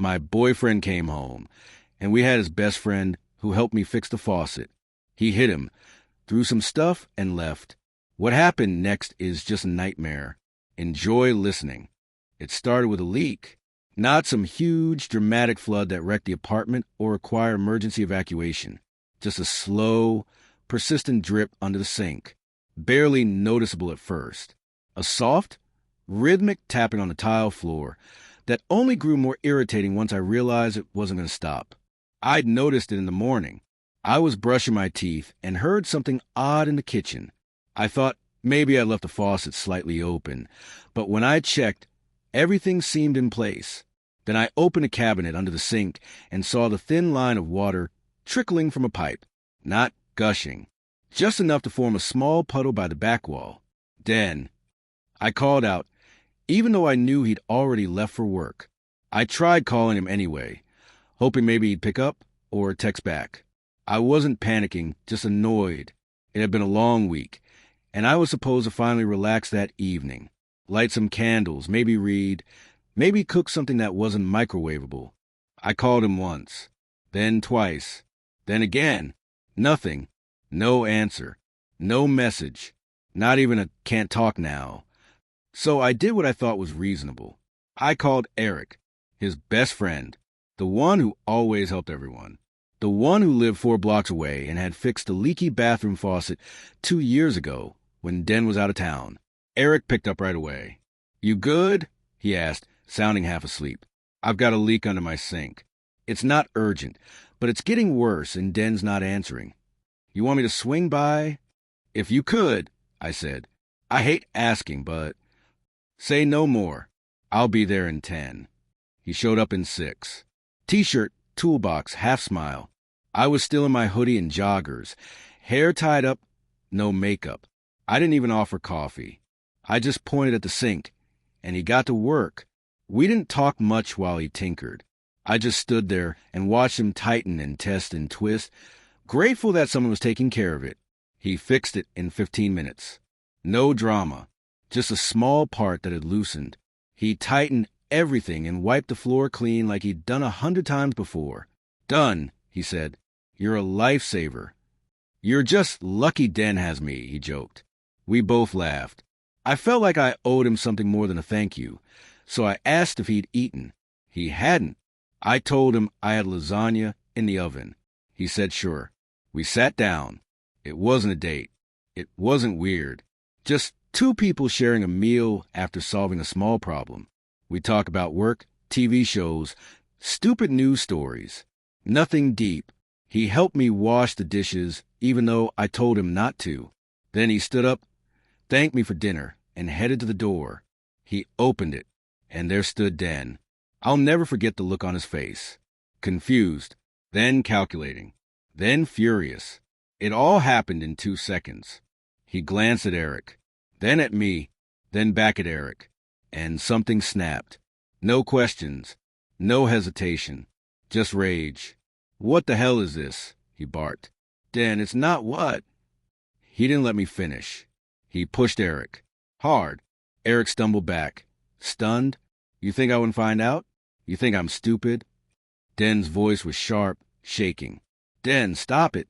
My boyfriend came home, and we had his best friend who helped me fix the faucet. He hit him, threw some stuff, and left. What happened next is just a nightmare. Enjoy listening. It started with a leak. Not some huge, dramatic flood that wrecked the apartment or required emergency evacuation. Just a slow, persistent drip under the sink. Barely noticeable at first. A soft, rhythmic tapping on the tile floor that only grew more irritating once I realized it wasn't going to stop. I'd noticed it in the morning. I was brushing my teeth and heard something odd in the kitchen. I thought maybe I left the faucet slightly open, but when I checked, everything seemed in place. Then I opened a cabinet under the sink and saw the thin line of water trickling from a pipe, not gushing, just enough to form a small puddle by the back wall. Den. I called out, even though I knew he'd already left for work. I tried calling him anyway, hoping maybe he'd pick up or text back. I wasn't panicking, just annoyed. It had been a long week, and I was supposed to finally relax that evening. Light some candles, maybe read, maybe cook something that wasn't microwavable. I called him once, then twice, then again. Nothing. No answer. No message. Not even a can't talk now. So I did what I thought was reasonable. I called Eric, his best friend, the one who always helped everyone, the one who lived 4 blocks away and had fixed the leaky bathroom faucet 2 years ago when Den was out of town. Eric picked up right away. "You good?" he asked, sounding half asleep. "I've got a leak under my sink. It's not urgent, but it's getting worse and Den's not answering. You want me to swing by?" "If you could," I said. "I hate asking, but—" "Say no more. I'll be there in 10. He showed up in 6. T-shirt, toolbox, half smile. I was still in my hoodie and joggers, hair tied up, no makeup. I didn't even offer coffee. I just pointed at the sink, and he got to work. We didn't talk much while he tinkered. I just stood there and watched him tighten and test and twist, grateful that someone was taking care of it. He fixed it in 15 minutes. No drama. Just a small part that had loosened. He tightened everything and wiped the floor clean like he'd done 100 times before. "Done," he said. "You're a lifesaver." "You're just lucky Den has me," he joked. We both laughed. I felt like I owed him something more than a thank you, so I asked if he'd eaten. He hadn't. I told him I had lasagna in the oven. He said sure. We sat down. It wasn't a date. It wasn't weird. Just 2 people sharing a meal after solving a small problem. We talk about work, TV shows, stupid news stories. Nothing deep. He helped me wash the dishes, even though I told him not to. Then he stood up, thanked me for dinner, and headed to the door. He opened it, and there stood Den. I'll never forget the look on his face. Confused, then calculating, then furious. It all happened in 2 seconds. He glanced at Eric, then at me, then back at Eric, and something snapped. No questions, no hesitation, just rage. "What the hell is this?" he barked. "Den, it's not what?" He didn't let me finish. He pushed Eric. Hard. Eric stumbled back. Stunned. "You think I wouldn't find out? You think I'm stupid?" Den's voice was sharp, shaking. "Den, stop it."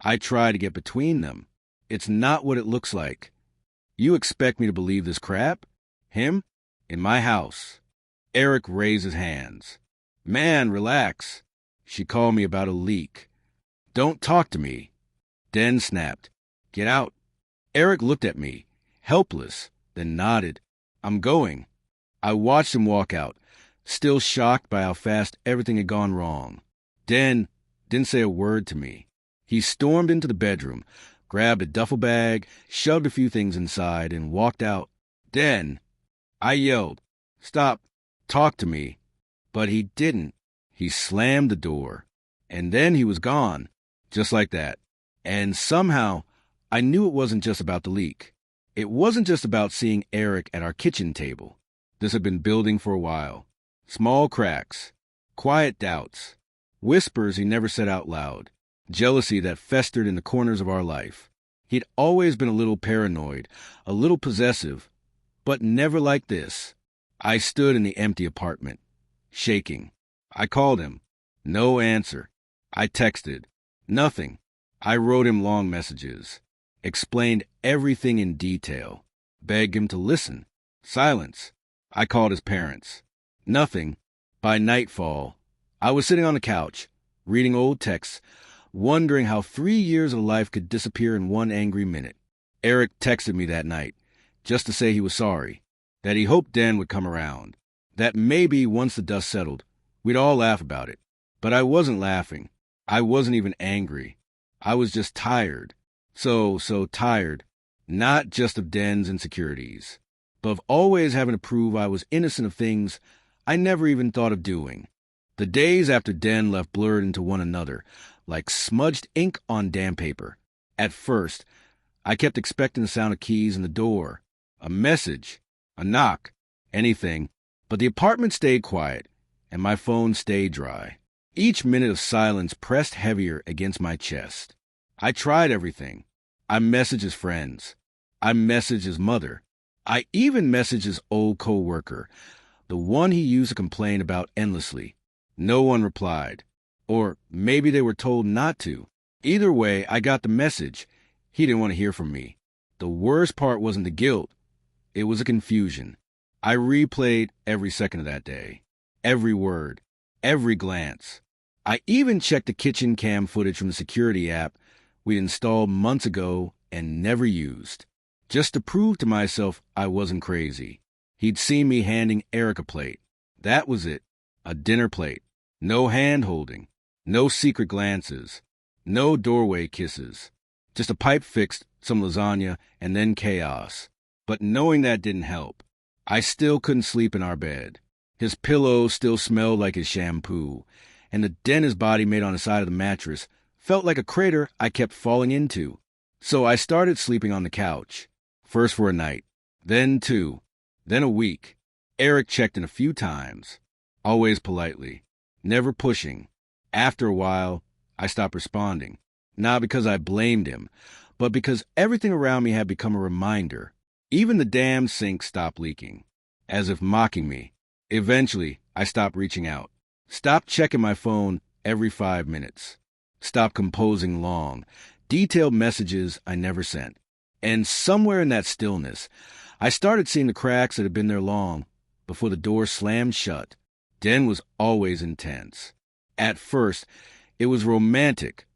I tried to get between them. "It's not what it looks like. You expect me to believe this crap? Him? In my house." Eric raised his hands. "Man, relax. She called me about a leak. Don't talk to me." Den snapped. "Get out." Eric looked at me, helpless, then nodded. "I'm going." I watched him walk out, still shocked by how fast everything had gone wrong. Den didn't say a word to me. He stormed into the bedroom, grabbed a duffel bag, shoved a few things inside, and walked out. "Den!" I yelled. "Stop. Talk to me." But he didn't. He slammed the door. And then he was gone. Just like that. And somehow, I knew it wasn't just about the leak. It wasn't just about seeing Eric at our kitchen table. This had been building for a while. Small cracks. Quiet doubts. Whispers he never said out loud. Jealousy that festered in the corners of our life. He'd always been a little paranoid, a little possessive, but never like this. I stood in the empty apartment. shaking. I called him. No answer. I texted. Nothing. I wrote him long messages. Explained everything in detail. Begged him to listen. Silence. I called his parents. Nothing. By nightfall, I was sitting on the couch, reading old texts, wondering how 3 years of life could disappear in one angry minute. Eric texted me that night, just to say he was sorry, that he hoped Den would come around, that maybe once the dust settled, we'd all laugh about it. But I wasn't laughing. I wasn't even angry. I was just tired. So tired. Not just of Den's insecurities, but of always having to prove I was innocent of things I never even thought of doing. The days after Den left blurred into one another, like smudged ink on damp paper. At first, I kept expecting the sound of keys in the door, a message, a knock, anything, but the apartment stayed quiet, and my phone stayed dry. Each minute of silence pressed heavier against my chest. I tried everything. I messaged his friends. I messaged his mother. I even messaged his old co-worker, the one he used to complain about endlessly. No one replied. Or maybe they were told not to. Either way, I got the message. He didn't want to hear from me. The worst part wasn't the guilt. It was a confusion. I replayed every second of that day. Every word. Every glance. I even checked the kitchen cam footage from the security app we'd installed months ago and never used, just to prove to myself I wasn't crazy. He'd seen me handing Eric a plate. That was it. A dinner plate. No hand-holding. No secret glances. No doorway kisses. Just a pipe fixed, some lasagna, and then chaos. But knowing that didn't help. I still couldn't sleep in our bed. His pillow still smelled like his shampoo, and the dent his body made on the side of the mattress felt like a crater I kept falling into. So I started sleeping on the couch. First for a night, then 2, then a week. Eric checked in a few times, always politely, never pushing. After a while, I stopped responding, not because I blamed him, but because everything around me had become a reminder. Even the damn sink stopped leaking, as if mocking me. Eventually, I stopped reaching out, stopped checking my phone every 5 minutes, stopped composing long, detailed messages I never sent. And somewhere in that stillness, I started seeing the cracks that had been there long before the door slammed shut. Den was always intense. At first, it was romantic.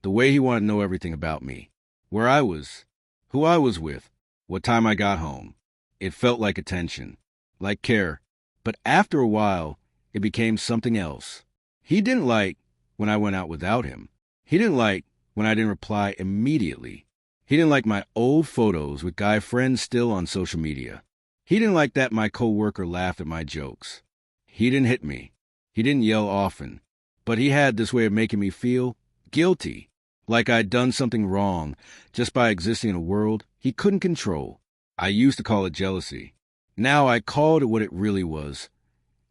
The way he wanted to know everything about me, where I was, who I was with, what time I got home. It felt like attention, like care. But after a while, it became something else. He didn't like when I went out without him. He didn't like when I didn't reply immediately. He didn't like my old photos with guy friends still on social media. He didn't like that my coworker laughed at my jokes. He didn't hit me. He didn't yell often. But he had this way of making me feel guilty, like I'd done something wrong just by existing in a world he couldn't control. I used to call it jealousy. Now I called it what it really was.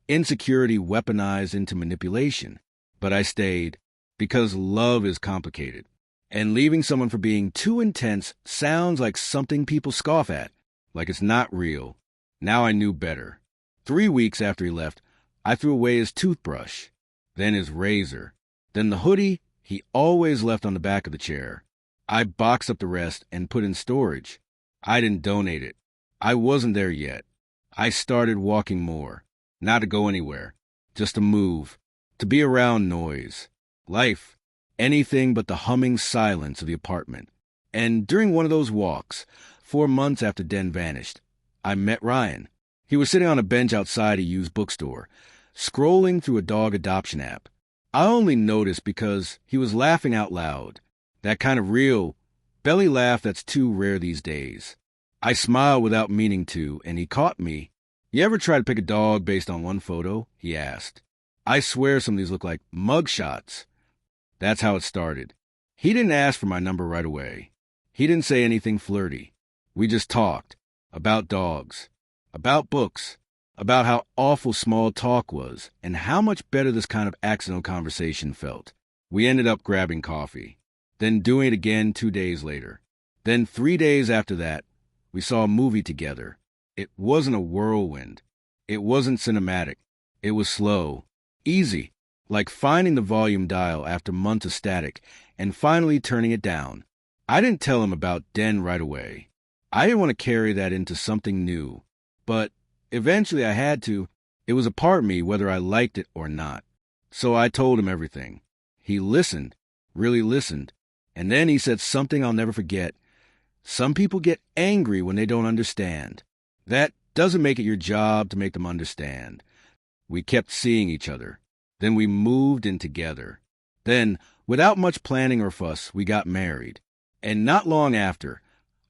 Insecurity weaponized into manipulation. But I stayed because love is complicated. And leaving someone for being too intense sounds like something people scoff at, like it's not real. Now I knew better. 3 weeks after he left, I threw away his toothbrush, then his razor, then the hoodie he always left on the back of the chair. I boxed up the rest and put in storage. I didn't donate it. I wasn't there yet. I started walking more, not to go anywhere, just to move, to be around noise, life, anything but the humming silence of the apartment. And during one of those walks, 4 months after Den vanished, I met Ryan. He was sitting on a bench outside a used bookstore, scrolling through a dog adoption app. I only noticed because he was laughing out loud, that kind of real, belly laugh that's too rare these days. I smiled without meaning to, and he caught me. "You ever try to pick a dog based on one photo?" he asked. I swear some of these look like mug shots. That's how it started. He didn't ask for my number right away. He didn't say anything flirty. We just talked about dogs, about books, about how awful small talk was, and how much better this kind of accidental conversation felt. We ended up grabbing coffee, then doing it again 2 days later. Then 3 days after that, we saw a movie together. It wasn't a whirlwind. It wasn't cinematic. It was slow, easy, like finding the volume dial after months of static and finally turning it down. I didn't tell him about Den right away. I didn't want to carry that into something new. But eventually I had to. It was a part of me whether I liked it or not. So I told him everything. He listened, really listened. And then he said something I'll never forget. Some people get angry when they don't understand. That doesn't make it your job to make them understand. We kept seeing each other. Then we moved in together. Then, without much planning or fuss, we got married. And not long after,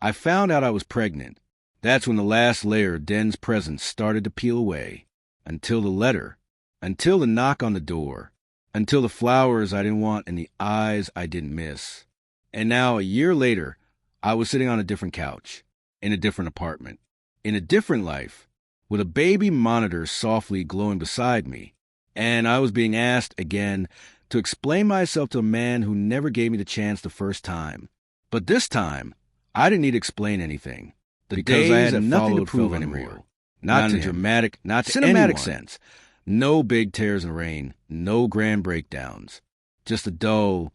I found out I was pregnant. That's when the last layer of Den's presence started to peel away. Until the letter. Until the knock on the door. Until the flowers I didn't want and the eyes I didn't miss. And now, a year later, I was sitting on a different couch, in a different apartment, in a different life, with a baby monitor softly glowing beside me, and I was being asked again to explain myself to a man who never gave me the chance the first time. But this time, I didn't need to explain anything, because I had nothing to prove anymore. Not in a dramatic, not cinematic sense. No big tears and rain, no grand breakdowns. Just a dull,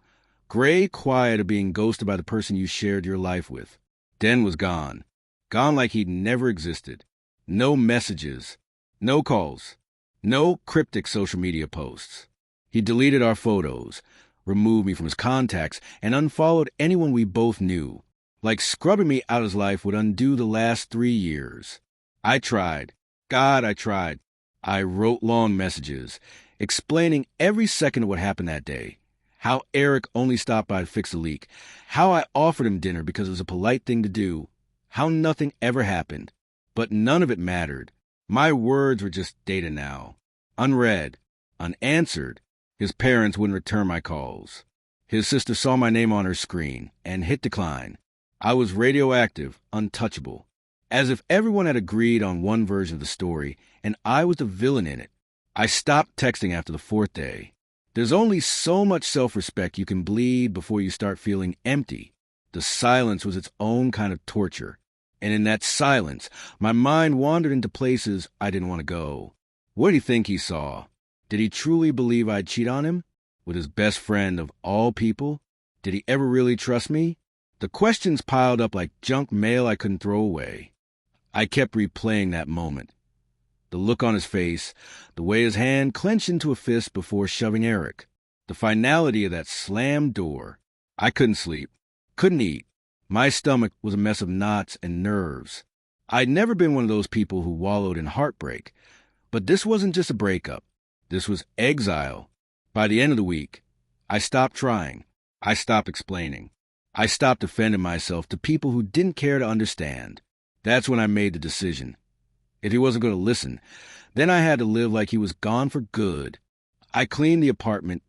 gray quiet of being ghosted by the person you shared your life with. Den was gone. Gone like he'd never existed. No messages. No calls. No cryptic social media posts. He deleted our photos, removed me from his contacts, and unfollowed anyone we both knew. Like scrubbing me out of his life would undo the last 3 years. I tried. God, I tried. I wrote long messages, explaining every second of what happened that day. How Eric only stopped by to fix a leak. How I offered him dinner because it was a polite thing to do. How nothing ever happened. But none of it mattered. My words were just data now. Unread. Unanswered. His parents wouldn't return my calls. His sister saw my name on her screen and hit decline. I was radioactive, untouchable. As if everyone had agreed on one version of the story, and I was the villain in it. I stopped texting after the 4th day. There's only so much self-respect you can bleed before you start feeling empty. The silence was its own kind of torture. And in that silence, my mind wandered into places I didn't want to go. What did he think he saw? Did he truly believe I'd cheat on him? With his best friend of all people? Did he ever really trust me? The questions piled up like junk mail I couldn't throw away. I kept replaying that moment. The look on his face, the way his hand clenched into a fist before shoving Eric. The finality of that slammed door. I couldn't sleep. Couldn't eat. My stomach was a mess of knots and nerves. I'd never been one of those people who wallowed in heartbreak. But this wasn't just a breakup. This was exile. By the end of the week, I stopped trying. I stopped explaining. I stopped defending myself to people who didn't care to understand. That's when I made the decision. If he wasn't going to listen, then I had to live like he was gone for good. I cleaned the apartment,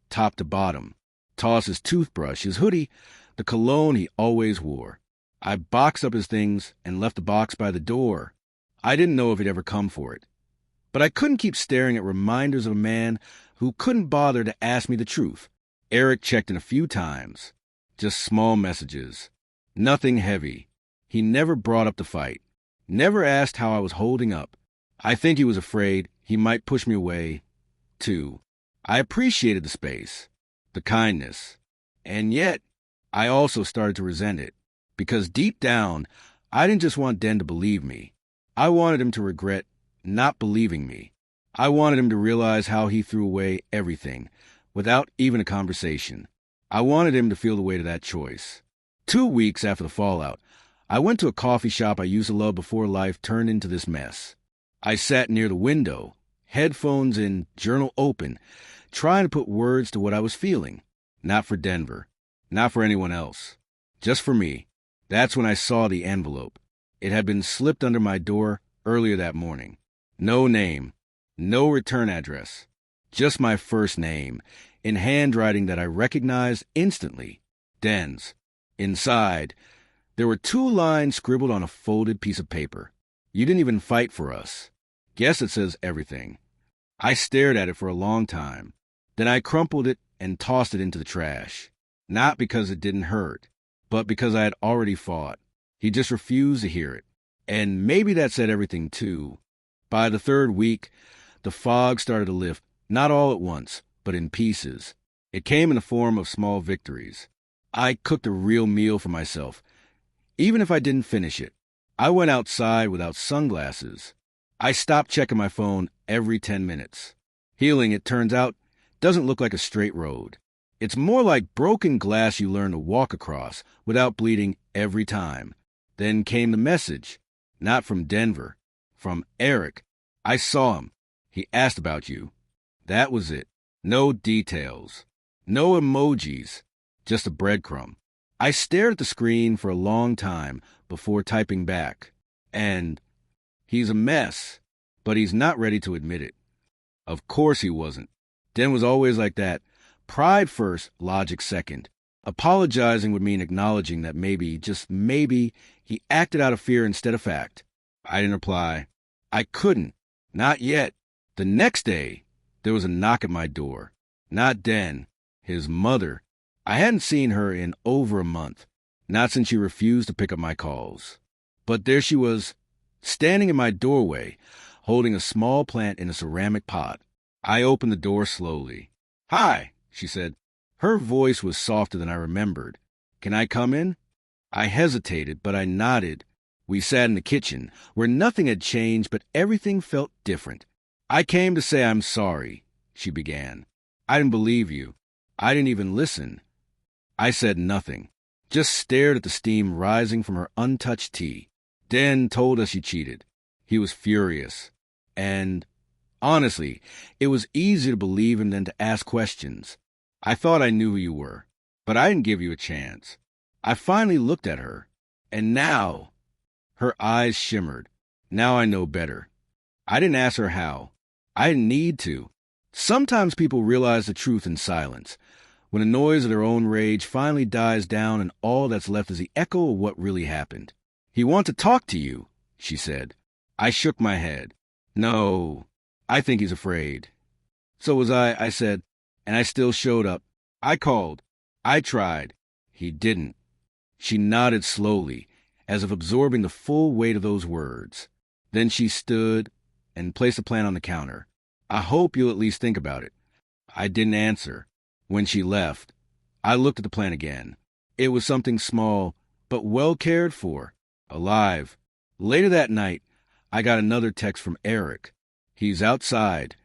top to bottom, tossed his toothbrush, his hoodie, the cologne he always wore. I boxed up his things and left the box by the door. I didn't know if he'd ever come for it. But I couldn't keep staring at reminders of a man who couldn't bother to ask me the truth. Eric checked in a few times. Just small messages. Nothing heavy. He never brought up the fight. Never asked how I was holding up. I think he was afraid he might push me away, too. I appreciated the space, the kindness. And yet, I also started to resent it. Because deep down, I didn't just want Den to believe me. I wanted him to regret not believing me. I wanted him to realize how he threw away everything, without even a conversation. I wanted him to feel the weight of that choice. 2 weeks after the fallout, I went to a coffee shop I used to love before life turned into this mess. I sat near the window, headphones in, journal open, trying to put words to what I was feeling. Not for Denver. Not for anyone else. Just for me. That's when I saw the envelope. It had been slipped under my door earlier that morning. No name. No return address. Just my first name, in handwriting that I recognized instantly. Den's. Inside, there were 2 lines scribbled on a folded piece of paper. You didn't even fight for us. Guess it says everything. I stared at it for a long time. Then I crumpled it and tossed it into the trash. Not because it didn't hurt, but because I had already fought. He just refused to hear it. And maybe that said everything too. By the 3rd week, The fog started to lift, not all at once, but in pieces. It came in the form of small victories. I cooked a real meal for myself, even if I didn't finish it. I went outside without sunglasses. I stopped checking my phone every 10 minutes. Healing, it turns out, doesn't look like a straight road. It's more like broken glass you learn to walk across without bleeding every time. Then came the message. Not from Denver. From Eric. I saw him. He asked about you. That was it. No details. No emojis. Just a breadcrumb. I stared at the screen for a long time before typing back. And he's a mess, but he's not ready to admit it. Of course he wasn't. Den was always like that. Pride first, logic second. Apologizing would mean acknowledging that maybe, just maybe, he acted out of fear instead of fact. I didn't reply. I couldn't. Not yet. The next day, there was a knock at my door. Not Den. His mother. I hadn't seen her in over a month. Not since she refused to pick up my calls. But there she was, standing in my doorway, holding a small plant in a ceramic pot. I opened the door slowly. "Hi," she said. Her voice was softer than I remembered. "Can I come in?" I hesitated, but I nodded. We sat in the kitchen, where nothing had changed, but everything felt different. "I came to say I'm sorry," she began. "I didn't believe you. I didn't even listen." I said nothing, just stared at the steam rising from her untouched tea. Den told us she cheated. He was furious. And honestly, it was easier to believe him than to ask questions. I thought I knew who you were, but I didn't give you a chance. I finally looked at her, and now her eyes shimmered. Now I know better. I didn't ask her how. I didn't need to. Sometimes people realize the truth in silence, when the noise of their own rage finally dies down and all that's left is the echo of what really happened. "He wants to talk to you," she said. I shook my head. "No, I think he's afraid." "So was I said, and I still showed up. I called. I tried. He didn't." She nodded slowly, as if absorbing the full weight of those words. Then she stood and placed the plant on the counter. "I hope you'll at least think about it." I didn't answer. When she left, I looked at the plant again. It was something small, but well cared for, alive. Later that night, I got another text from Eric. He's outside.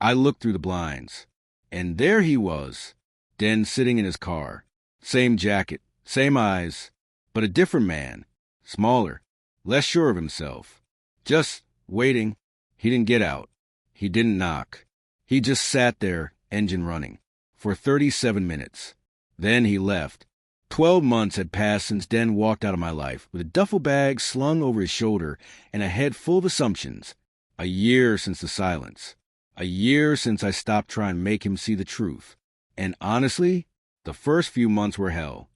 I looked through the blinds, and there he was, Den sitting in his car. Same jacket, same eyes, but a different man, smaller, less sure of himself. Just waiting. He didn't get out. He didn't knock. He just sat there, engine running, for 37 minutes. Then he left. 12 months had passed since Den walked out of my life, with a duffel bag slung over his shoulder and a head full of assumptions. A year since the silence. A year since I stopped trying to make him see the truth. And honestly, the first few months were hell.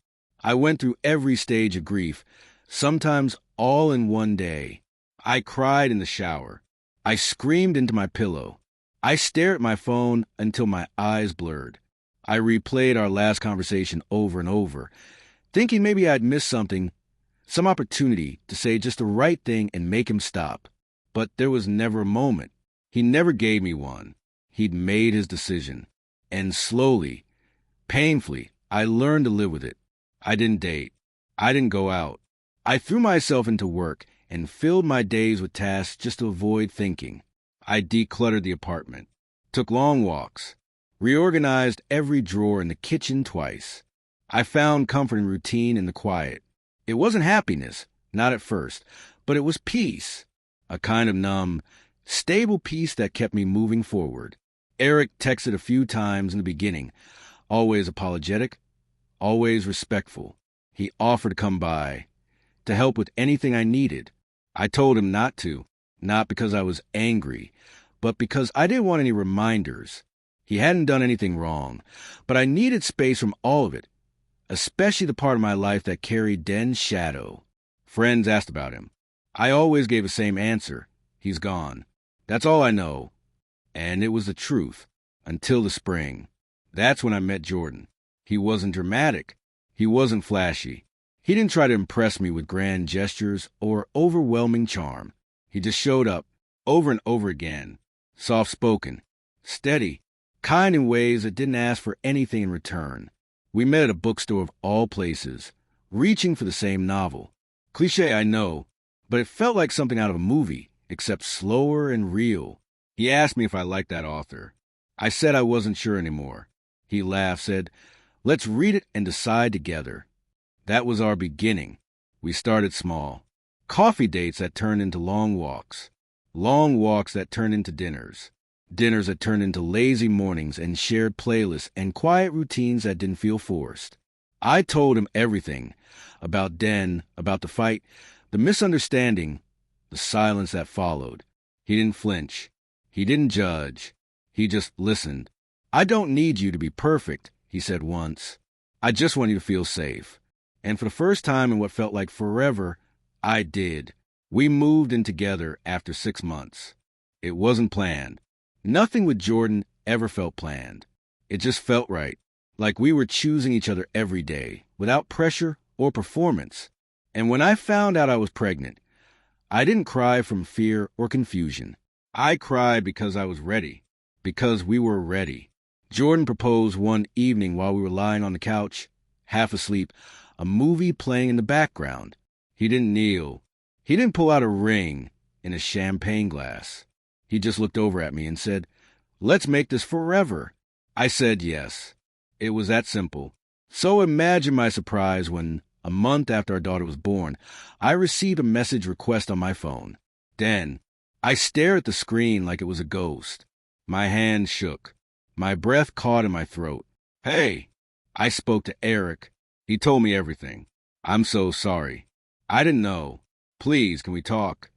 I went through every stage of grief, sometimes all in one day. I cried in the shower. I screamed into my pillow. I stared at my phone until my eyes blurred. I replayed our last conversation over and over, thinking maybe I'd missed something, some opportunity to say just the right thing and make him stop. But there was never a moment. He never gave me one. He'd made his decision. And slowly, painfully, I learned to live with it. I didn't date. I didn't go out. I threw myself into work and filled my days with tasks just to avoid thinking. I decluttered the apartment, took long walks, reorganized every drawer in the kitchen twice. I found comfort in routine and the quiet. It wasn't happiness, not at first, but it was peace. A kind of numb, stable peace that kept me moving forward. Eric texted a few times in the beginning, always apologetic, always respectful. He offered to come by, to help with anything I needed. I told him not to, not because I was angry, but because I didn't want any reminders. He hadn't done anything wrong, but I needed space from all of it, especially the part of my life that carried Den's shadow. Friends asked about him. I always gave the same answer. He's gone. That's all I know. And it was the truth, until the spring. That's when I met Jordan. He wasn't dramatic. He wasn't flashy. He didn't try to impress me with grand gestures or overwhelming charm. He just showed up, over and over again, soft-spoken, steady, kind in ways that didn't ask for anything in return. We met at a bookstore of all places, reaching for the same novel. Cliché, I know, but it felt like something out of a movie, except slower and real. He asked me if I liked that author. I said I wasn't sure anymore. He laughed, said, "Let's read it and decide together." That was our beginning. We started small. Coffee dates that turned into long walks that turned into dinners that turned into lazy mornings and shared playlists and quiet routines that didn't feel forced. I told him everything about Den, about the fight, the misunderstanding, the silence that followed. He didn't flinch. He didn't judge. He just listened. "I don't need you to be perfect," he said once. "I just want you to feel safe." And for the first time in what felt like forever, I did. We moved in together after 6 months. It wasn't planned. Nothing with Jordan ever felt planned. It just felt right, like we were choosing each other every day, without pressure or performance. And when I found out I was pregnant, I didn't cry from fear or confusion. I cried because I was ready, because we were ready. Jordan proposed one evening while we were lying on the couch, half asleep, a movie playing in the background. He didn't kneel. He didn't pull out a ring in a champagne glass. He just looked over at me and said, "Let's make this forever." I said yes. It was that simple. So imagine my surprise when, a month after our daughter was born, I received a message request on my phone. Den. I stared at the screen like it was a ghost. My hand shook. My breath caught in my throat. "Hey." I spoke to Eric. He told me everything. "I'm so sorry. I didn't know. Please, can we talk?"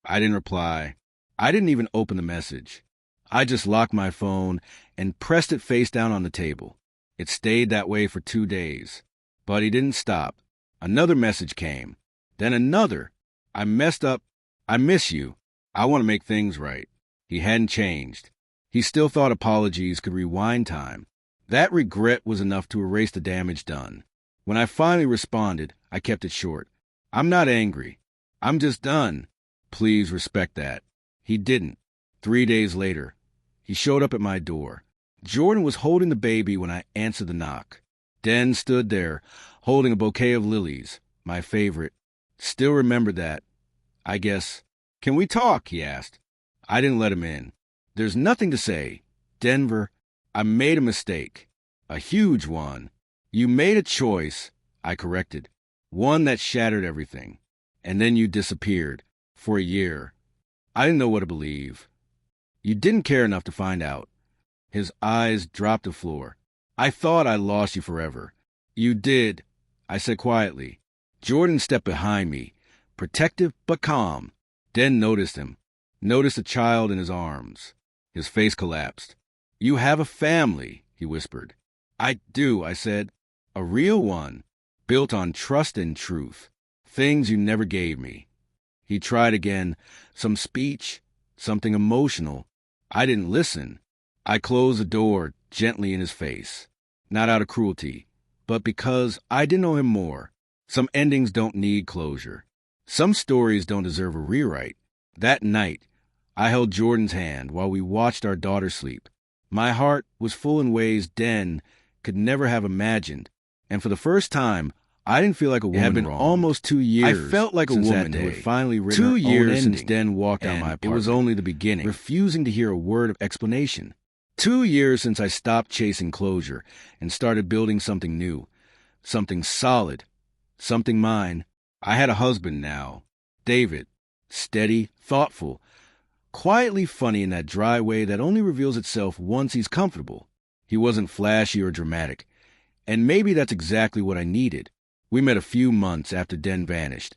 I didn't reply. I didn't even open the message. I just locked my phone and pressed it face down on the table. It stayed that way for 2 days. But he didn't stop. Another message came. Then another. "I messed up. I miss you. I want to make things right." He hadn't changed. He still thought apologies could rewind time. That regret was enough to erase the damage done. When I finally responded, I kept it short. "I'm not angry. I'm just done. Please respect that." He didn't. 3 days later, he showed up at my door. Jordan was holding the baby when I answered the knock. Den stood there, holding a bouquet of lilies, my favorite. Still remember that, I guess. "Can we talk?" he asked. I didn't let him in. "There's nothing to say. Denver, I made a mistake. A huge one. You made a choice," I corrected. "One that shattered everything. And then you disappeared. For a year. I didn't know what to believe." "You didn't care enough to find out." His eyes dropped to the floor. "I thought I lost you forever." "You did," I said quietly. Jordan stepped behind me, protective but calm. Den noticed him. Noticed a child in his arms. His face collapsed. "You have a family," he whispered. "I do," I said. "A real one, built on trust and truth. Things you never gave me." He tried again, some speech, something emotional. I didn't listen. I closed the door gently in his face, not out of cruelty, but because I didn't know him more. Some endings don't need closure. Some stories don't deserve a rewrite. That night, I held Jordan's hand while we watched our daughter sleep. My heart was full in ways Den could never have imagined, and for the first time, I didn't feel like a woman. It had been almost 2 years. I felt like a woman who had finally written her own ending. 2 years since Den walked out my apartment. It was only the beginning, refusing to hear a word of explanation. 2 years since I stopped chasing closure and started building something new, something solid, something mine. I had a husband now, David, steady, thoughtful, quietly funny in that dry way that only reveals itself once he's comfortable. He wasn't flashy or dramatic, and maybe that's exactly what I needed. We met a few months after Den vanished,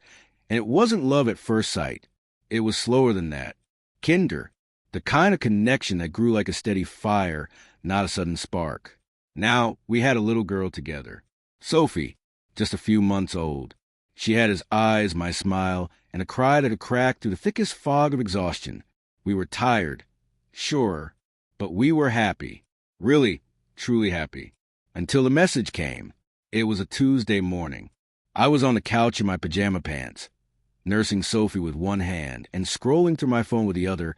and it wasn't love at first sight. It was slower than that. Kinder, the kind of connection that grew like a steady fire, not a sudden spark. Now we had a little girl together, Sophie, just a few months old. She had his eyes, my smile, and a cry that had cracked through the thickest fog of exhaustion. We were tired, sure, but we were happy. Really, truly happy. Until the message came. It was a Tuesday morning. I was on the couch in my pajama pants, nursing Sophie with one hand and scrolling through my phone with the other,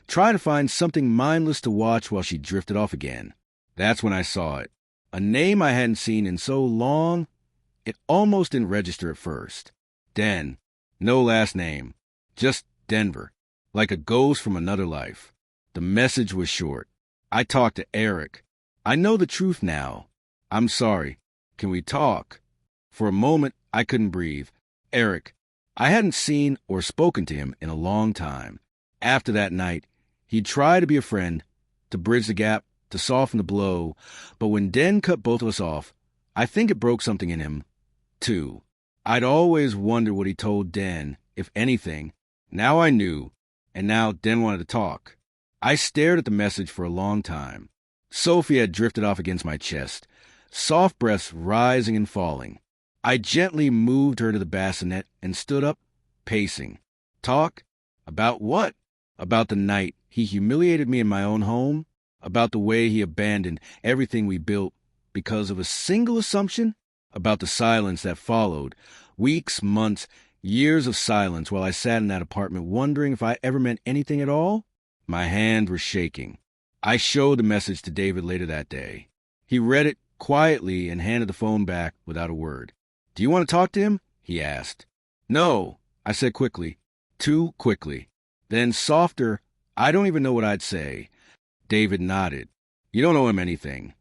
try to find something mindless to watch while she drifted off again. That's when I saw it. A name I hadn't seen in so long, it almost didn't register at first. Den. No last name. Just Denver. Like a ghost from another life. The message was short. I talked to Eric. I know the truth now. I'm sorry. Can we talk? For a moment, I couldn't breathe. Eric. I hadn't seen or spoken to him in a long time. After that night, he tried to be a friend, to bridge the gap, to soften the blow, but when Den cut both of us off, I think it broke something in him, too. I'd always wondered what he told Den, if anything. Now I knew, and now Den wanted to talk. I stared at the message for a long time. Sophie had drifted off against my chest, soft breaths rising and falling. I gently moved her to the bassinet and stood up, pacing. Talk? About what? About the night he humiliated me in my own home? About the way he abandoned everything we built because of a single assumption? About the silence that followed, weeks, months, years of silence while I sat in that apartment wondering if I ever meant anything at all? My hand was shaking. I showed the message to David later that day. He read it quietly and handed the phone back without a word. Do you want to talk to him? He asked. No, I said quickly. Too quickly. Then softer, I don't even know what I'd say. David nodded. You don't owe him anything.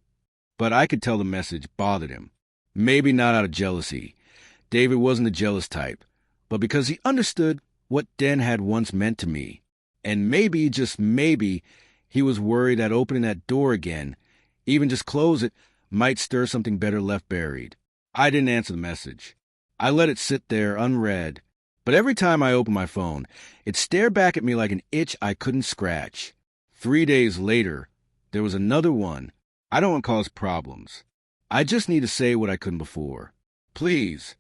But I could tell the message bothered him. Maybe not out of jealousy. David wasn't the jealous type, but because he understood what Den had once meant to me. And maybe, just maybe, he was worried that opening that door again, even just close it, might stir something better left buried. I didn't answer the message. I let it sit there unread. But every time I opened my phone, it stared back at me like an itch I couldn't scratch. 3 days later, there was another one. I don't want to cause problems. I just need to say what I couldn't before. Please.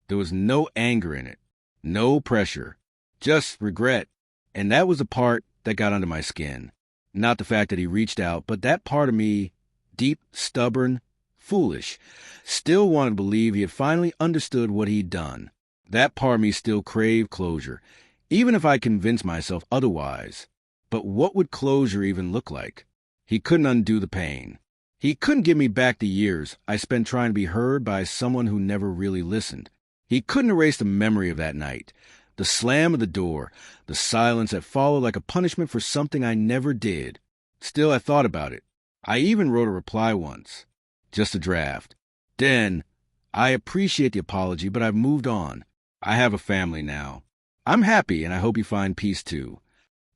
There was no anger in it. No pressure. Just regret. And that was the part that got under my skin. Not the fact that he reached out, but that part of me, deep, stubborn, foolish, still wanted to believe he had finally understood what he'd done. That part of me still craved closure, even if I convinced myself otherwise. But what would closure even look like? He couldn't undo the pain. He couldn't give me back the years I spent trying to be heard by someone who never really listened. He couldn't erase the memory of that night, the slam of the door, the silence that followed like a punishment for something I never did. Still, I thought about it. I even wrote a reply once. Just a draft. Den, I appreciate the apology, but I've moved on. I have a family now. I'm happy, and I hope you find peace too.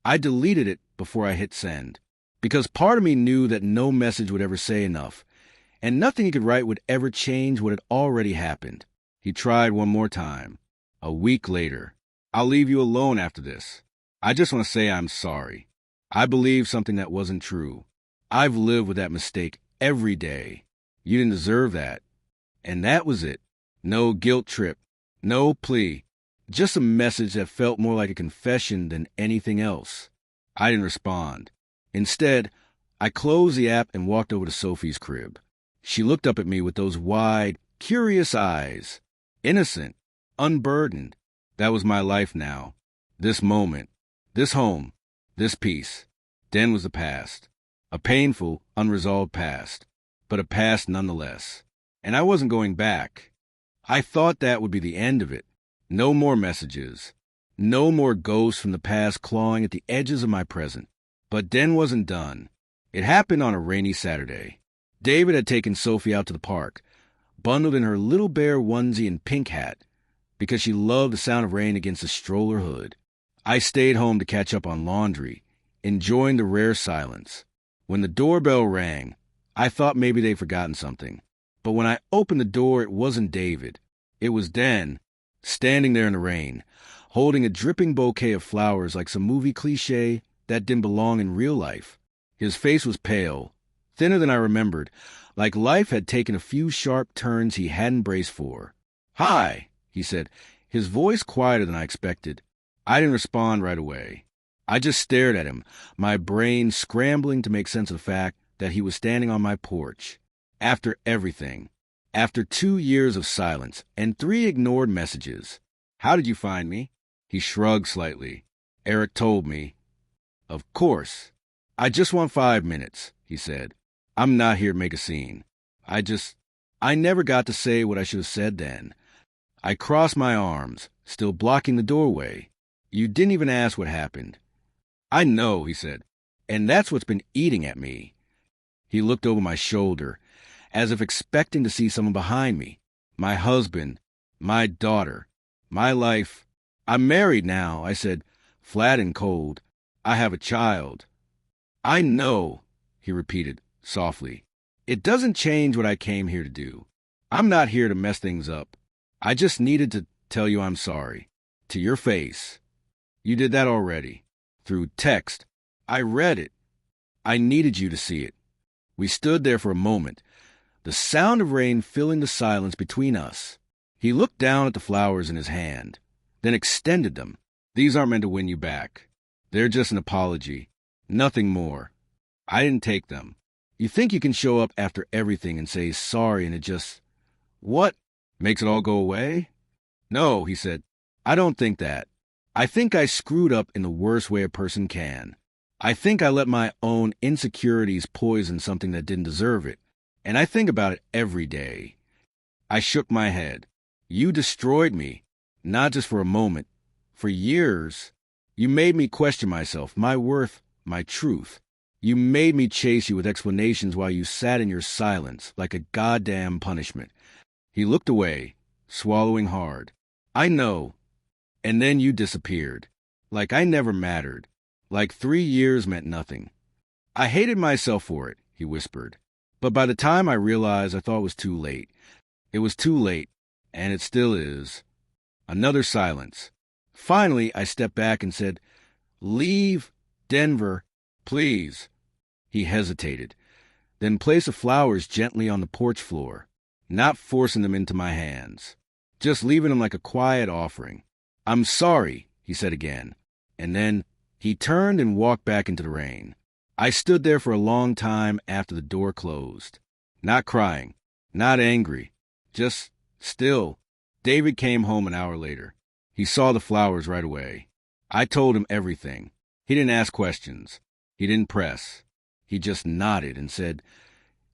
I deleted it before I hit send, because part of me knew that no message would ever say enough, and nothing he could write would ever change what had already happened. He tried one more time. A week later. I'll leave you alone after this. I just want to say I'm sorry. I believed something that wasn't true. I've lived with that mistake every day. You didn't deserve that. And that was it. No guilt trip. No plea. Just a message that felt more like a confession than anything else. I didn't respond. Instead, I closed the app and walked over to Sophie's crib. She looked up at me with those wide, curious eyes. Innocent. Unburdened. That was my life now. This moment. This home. This peace. Den was the past. A painful, unresolved past. But a past nonetheless. And I wasn't going back. I thought that would be the end of it. No more messages. No more ghosts from the past clawing at the edges of my present. But Den wasn't done. It happened on a rainy Saturday. David had taken Sophie out to the park, bundled in her little bear onesie and pink hat, because she loved the sound of rain against the stroller hood. I stayed home to catch up on laundry, enjoying the rare silence. When the doorbell rang, I thought maybe they'd forgotten something. But when I opened the door, it wasn't David. It was Den, standing there in the rain, holding a dripping bouquet of flowers like some movie cliché that didn't belong in real life. His face was pale, thinner than I remembered, like life had taken a few sharp turns he hadn't braced for. "Hi," he said, his voice quieter than I expected. I didn't respond right away. I just stared at him, my brain scrambling to make sense of the fact that he was standing on my porch. After everything. After 2 years of silence and 3 ignored messages. "How did you find me?" He shrugged slightly. "Eric told me." Of course. I just want 5 minutes, he said. I'm not here to make a scene. I never got to say what I should have said then. I crossed my arms, still blocking the doorway. You didn't even ask what happened. I know, he said, and that's what's been eating at me. He looked over my shoulder, as if expecting to see someone behind me. My husband, my daughter, my life. I'm married now, I said, flat and cold. I have a child. I know, he repeated softly. It doesn't change what I came here to do. I'm not here to mess things up. I just needed to tell you I'm sorry. To your face. You did that already. Through text. I read it. I needed you to see it. We stood there for a moment, the sound of rain filling the silence between us. He looked down at the flowers in his hand, then extended them. These aren't meant to win you back. They're just an apology. Nothing more. I didn't take them. You think you can show up after everything and say sorry and it just... What? Makes it all go away? No, he said. I don't think that. I think I screwed up in the worst way a person can. I think I let my own insecurities poison something that didn't deserve it. And I think about it every day. I shook my head. You destroyed me. Not just for a moment. For years. You made me question myself, my worth, my truth. You made me chase you with explanations while you sat in your silence like a goddamn punishment. He looked away, swallowing hard. I know. And then you disappeared. Like I never mattered. Like 3 years meant nothing. I hated myself for it, he whispered. But by the time I realized, I thought it was too late. It was too late, and it still is. Another silence. Finally, I stepped back and said, Leave Denver, please. He hesitated, then placed the flowers gently on the porch floor, not forcing them into my hands, just leaving them like a quiet offering. I'm sorry, he said again, and then he turned and walked back into the rain. I stood there for a long time after the door closed, not crying, not angry, just still. David came home an hour later. He saw the flowers right away. I told him everything. He didn't ask questions. He didn't press. He just nodded and said,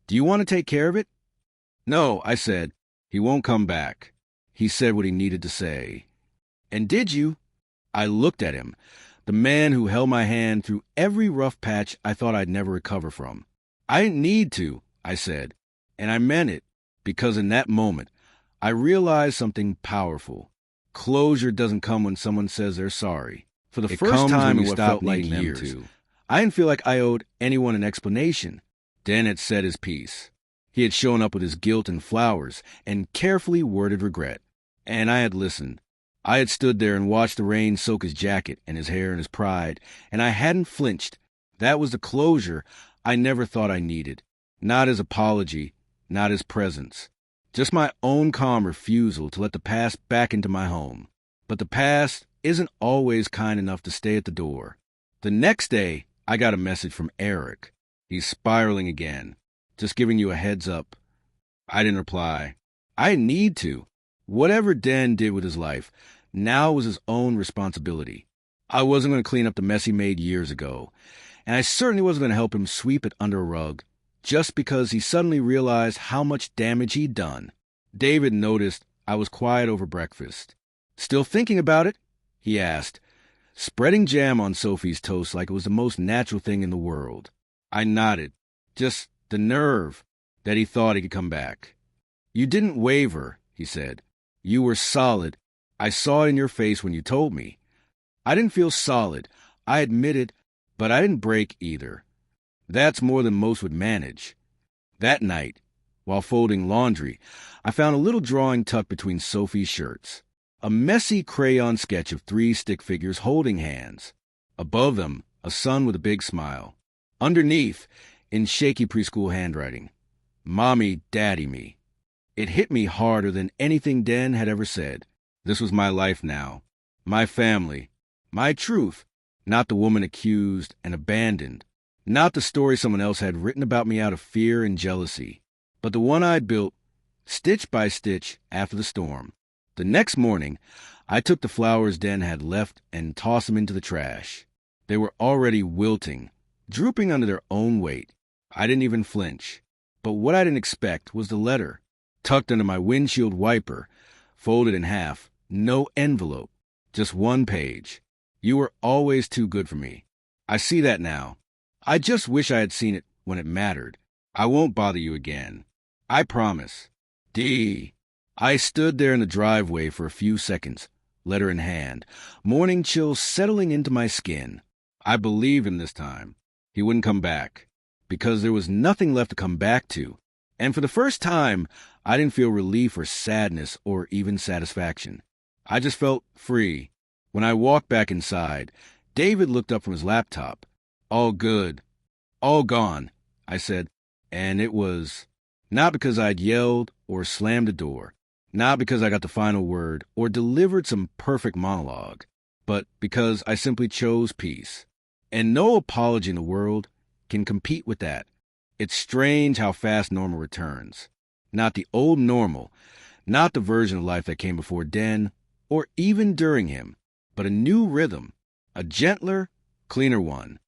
Do you want to take care of it? No, I said. He won't come back. He said what he needed to say. And did you? I looked at him, the man who held my hand through every rough patch I thought I'd never recover from. I didn't need to, I said, and I meant it, because in that moment, I realized something powerful. Closure doesn't come when someone says they're sorry. For the first time in what felt like years, I didn't feel like I owed anyone an explanation. Dan had said his piece. He had shown up with his guilt and flowers and carefully worded regret. And I had listened. I had stood there and watched the rain soak his jacket and his hair and his pride, and I hadn't flinched. That was the closure I never thought I needed. Not his apology, not his presence. Just my own calm refusal to let the past back into my home. But the past isn't always kind enough to stay at the door. The next day, I got a message from Eric. He's spiraling again. Just giving you a heads up. I didn't reply. I didn't need to. Whatever Dan did with his life, now was his own responsibility. I wasn't going to clean up the mess he made years ago, and I certainly wasn't going to help him sweep it under a rug, just because he suddenly realized how much damage he'd done. David noticed I was quiet over breakfast. Still thinking about it? He asked, spreading jam on Sophie's toast like it was the most natural thing in the world. I nodded. Just the nerve that he thought he could come back. You didn't waver, he said. You were solid. I saw it in your face when you told me. I didn't feel solid. I admit it, but I didn't break either. That's more than most would manage. That night, while folding laundry, I found a little drawing tucked between Sophie's shirts. A messy crayon sketch of 3 stick figures holding hands. Above them, a sun with a big smile. Underneath, in shaky preschool handwriting, Mommy, Daddy me. It hit me harder than anything Dan had ever said. This was my life now. My family. My truth. Not the woman accused and abandoned. Not the story someone else had written about me out of fear and jealousy. But the one I'd built, stitch by stitch, after the storm. The next morning, I took the flowers Dan had left and tossed them into the trash. They were already wilting, drooping under their own weight. I didn't even flinch. But what I didn't expect was the letter, tucked under my windshield wiper, folded in half, no envelope, just one page. You were always too good for me. I see that now. I just wish I had seen it when it mattered. I won't bother you again. I promise. D. I stood there in the driveway for a few seconds, letter in hand, morning chills settling into my skin. I believed him this time. He wouldn't come back, because there was nothing left to come back to. And for the first time, I didn't feel relief or sadness or even satisfaction. I just felt free. When I walked back inside, David looked up from his laptop. All good. All gone, I said. And it was not because I'd yelled or slammed the door, not because I got the final word or delivered some perfect monologue, but because I simply chose peace. And no apology in the world can compete with that. It's strange how fast normal returns. Not the old normal, not the version of life that came before Den, or even during him, but a new rhythm, a gentler, cleaner one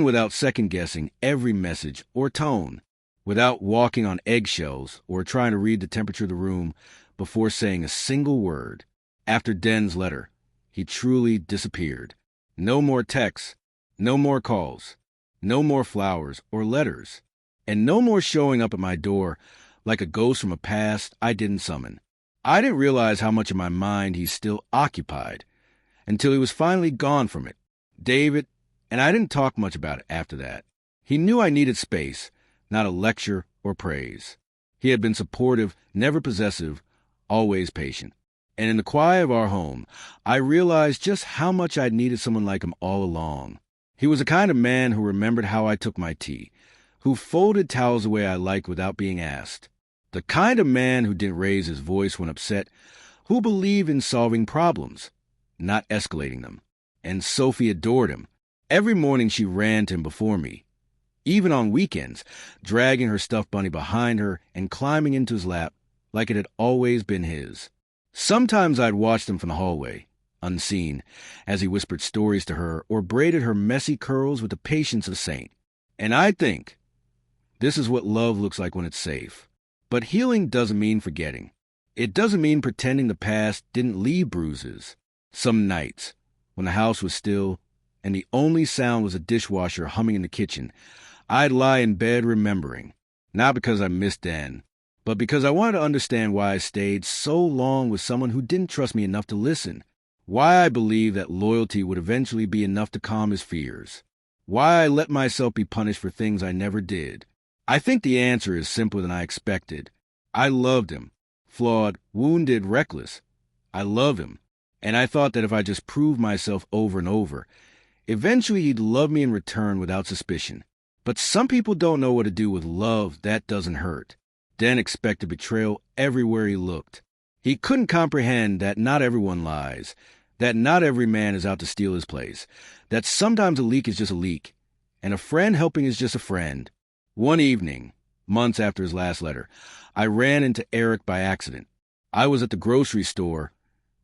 without second-guessing every message or tone, without walking on eggshells or trying to read the temperature of the room before saying a single word. After Den's letter, he truly disappeared. No more texts, no more calls, no more flowers or letters, and no more showing up at my door like a ghost from a past I didn't summon. I didn't realize how much of my mind he still occupied until he was finally gone from it. David, and I didn't talk much about it after that. He knew I needed space, not a lecture or praise. He had been supportive, never possessive, always patient. And in the quiet of our home, I realized just how much I'd needed someone like him all along. He was the kind of man who remembered how I took my tea, who folded towels the way I liked without being asked. The kind of man who didn't raise his voice when upset, who believed in solving problems, not escalating them. And Sophie adored him. Every morning she ran to him before me, even on weekends, dragging her stuffed bunny behind her and climbing into his lap like it had always been his. Sometimes I'd watch them from the hallway, unseen, as he whispered stories to her or braided her messy curls with the patience of a saint. And I'd think, this is what love looks like when it's safe. But healing doesn't mean forgetting. It doesn't mean pretending the past didn't leave bruises. Some nights, when the house was still and the only sound was a dishwasher humming in the kitchen, I'd lie in bed remembering, not because I missed Dan, but because I wanted to understand why I stayed so long with someone who didn't trust me enough to listen, why I believed that loyalty would eventually be enough to calm his fears, why I let myself be punished for things I never did. I think the answer is simpler than I expected. I loved him, flawed, wounded, reckless. I love him, and I thought that if I just proved myself over and over, eventually he'd love me in return without suspicion. But some people don't know what to do with love that doesn't hurt. Dan expected betrayal everywhere he looked. He couldn't comprehend that not everyone lies, that not every man is out to steal his place, that sometimes a leak is just a leak, and a friend helping is just a friend. One evening, months after his last letter, I ran into Eric by accident. I was at the grocery store,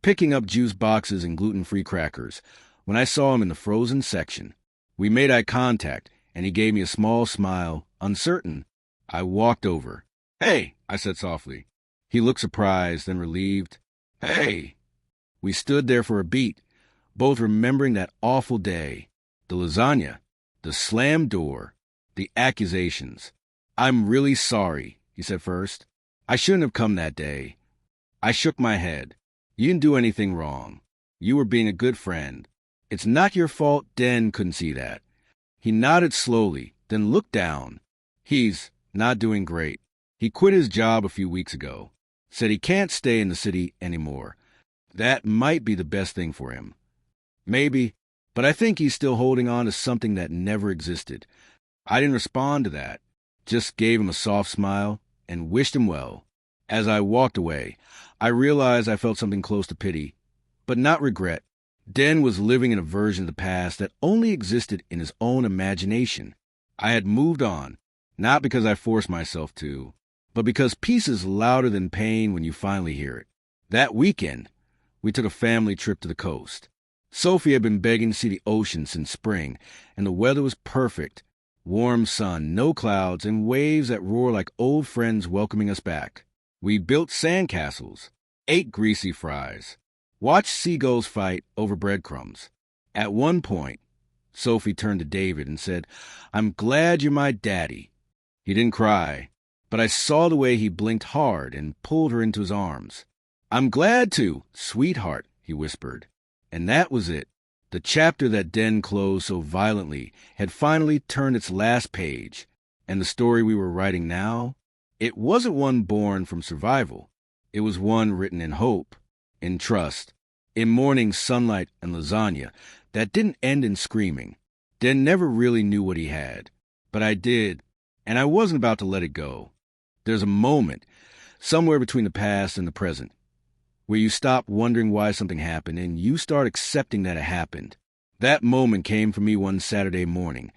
picking up juice boxes and gluten-free crackers, when I saw him in the frozen section. We made eye contact, and he gave me a small smile, uncertain. I walked over. "Hey," I said softly. He looked surprised, then relieved. "Hey." We stood there for a beat, both remembering that awful day, the lasagna, the slammed door, the accusations. "I'm really sorry," he said first. "I shouldn't have come that day." I shook my head. "You didn't do anything wrong. You were being a good friend. It's not your fault Den couldn't see that." He nodded slowly, then looked down. "He's not doing great. He quit his job a few weeks ago. Said he can't stay in the city anymore. That might be the best thing for him. Maybe, but I think he's still holding on to something that never existed." I didn't respond to that, just gave him a soft smile and wished him well. As I walked away, I realized I felt something close to pity, but not regret. Den was living in a version of the past that only existed in his own imagination. I had moved on, not because I forced myself to, but because peace is louder than pain when you finally hear it. That weekend, we took a family trip to the coast. Sophie had been begging to see the ocean since spring, and the weather was perfect. Warm sun, no clouds, and waves that roar like old friends welcoming us back. We built sandcastles, ate greasy fries, watched seagulls fight over breadcrumbs. At one point, Sophie turned to David and said, "I'm glad you're my daddy." He didn't cry, but I saw the way he blinked hard and pulled her into his arms. "I'm glad to, sweetheart," he whispered. And that was it. The chapter that Den closed so violently had finally turned its last page, and the story we were writing now, it wasn't one born from survival. It was one written in hope, in trust, in morning sunlight and lasagna that didn't end in screaming. Den never really knew what he had, but I did, and I wasn't about to let it go. There's a moment, somewhere between the past and the present, where you stop wondering why something happened and you start accepting that it happened. That moment came for me one Saturday morning,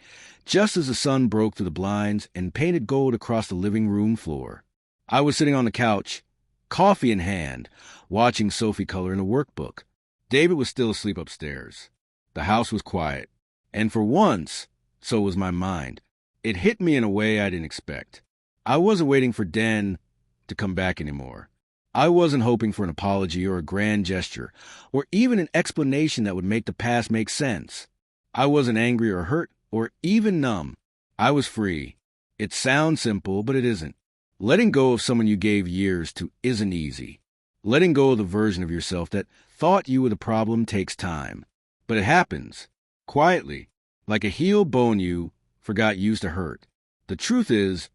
just as the sun broke through the blinds and painted gold across the living room floor. I was sitting on the couch, coffee in hand, watching Sophie color in a workbook. David was still asleep upstairs. The house was quiet, and for once, so was my mind. It hit me in a way I didn't expect. I wasn't waiting for Den to come back anymore. I wasn't hoping for an apology or a grand gesture, or even an explanation that would make the past make sense. I wasn't angry or hurt or even numb. I was free. It sounds simple, but it isn't. Letting go of someone you gave years to isn't easy. Letting go of the version of yourself that thought you were the problem takes time. But it happens, quietly, like a heel bone you forgot used to hurt. The truth is,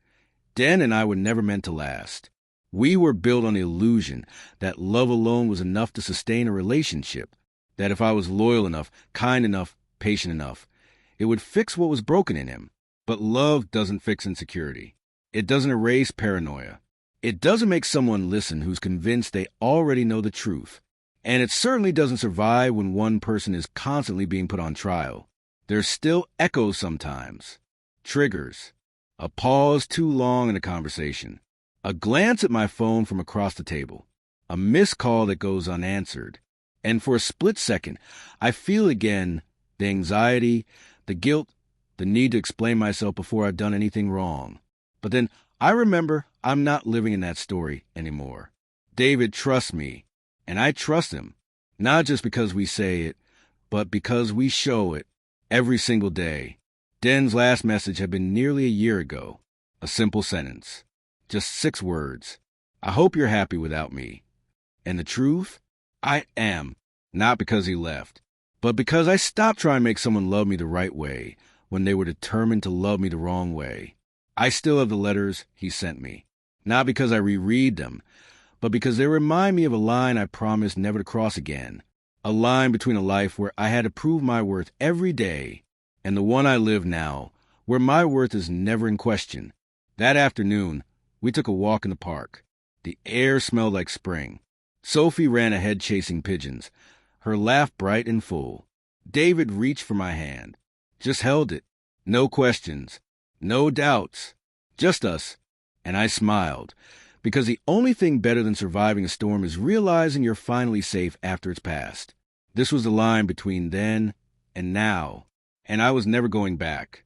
Den and I were never meant to last. We were built on the illusion that love alone was enough to sustain a relationship, that if I was loyal enough, kind enough, patient enough, it would fix what was broken in him. But love doesn't fix insecurity. It doesn't erase paranoia. It doesn't make someone listen who's convinced they already know the truth. And it certainly doesn't survive when one person is constantly being put on trial. There's still echoes sometimes, triggers, a pause too long in a conversation, a glance at my phone from across the table, a missed call that goes unanswered. And for a split second, I feel again the anxiety, the guilt, the need to explain myself before I've done anything wrong. But then I remember I'm not living in that story anymore. David trusts me, and I trust him, not just because we say it, but because we show it every single day. Den's last message had been nearly a year ago. A simple sentence. Just 6 words. "I hope you're happy without me." And the truth? I am. Not because he left, but because I stopped trying to make someone love me the right way when they were determined to love me the wrong way. I still have the letters he sent me. Not because I reread them, but because they remind me of a line I promised never to cross again. A line between a life where I had to prove my worth every day and the one I live now, where my worth is never in question. That afternoon, we took a walk in the park. The air smelled like spring. Sophie ran ahead chasing pigeons, her laugh bright and full. David reached for my hand, just held it. No questions, no doubts, just us. And I smiled, because the only thing better than surviving a storm is realizing you're finally safe after it's passed. This was the line between then and now, and I was never going back.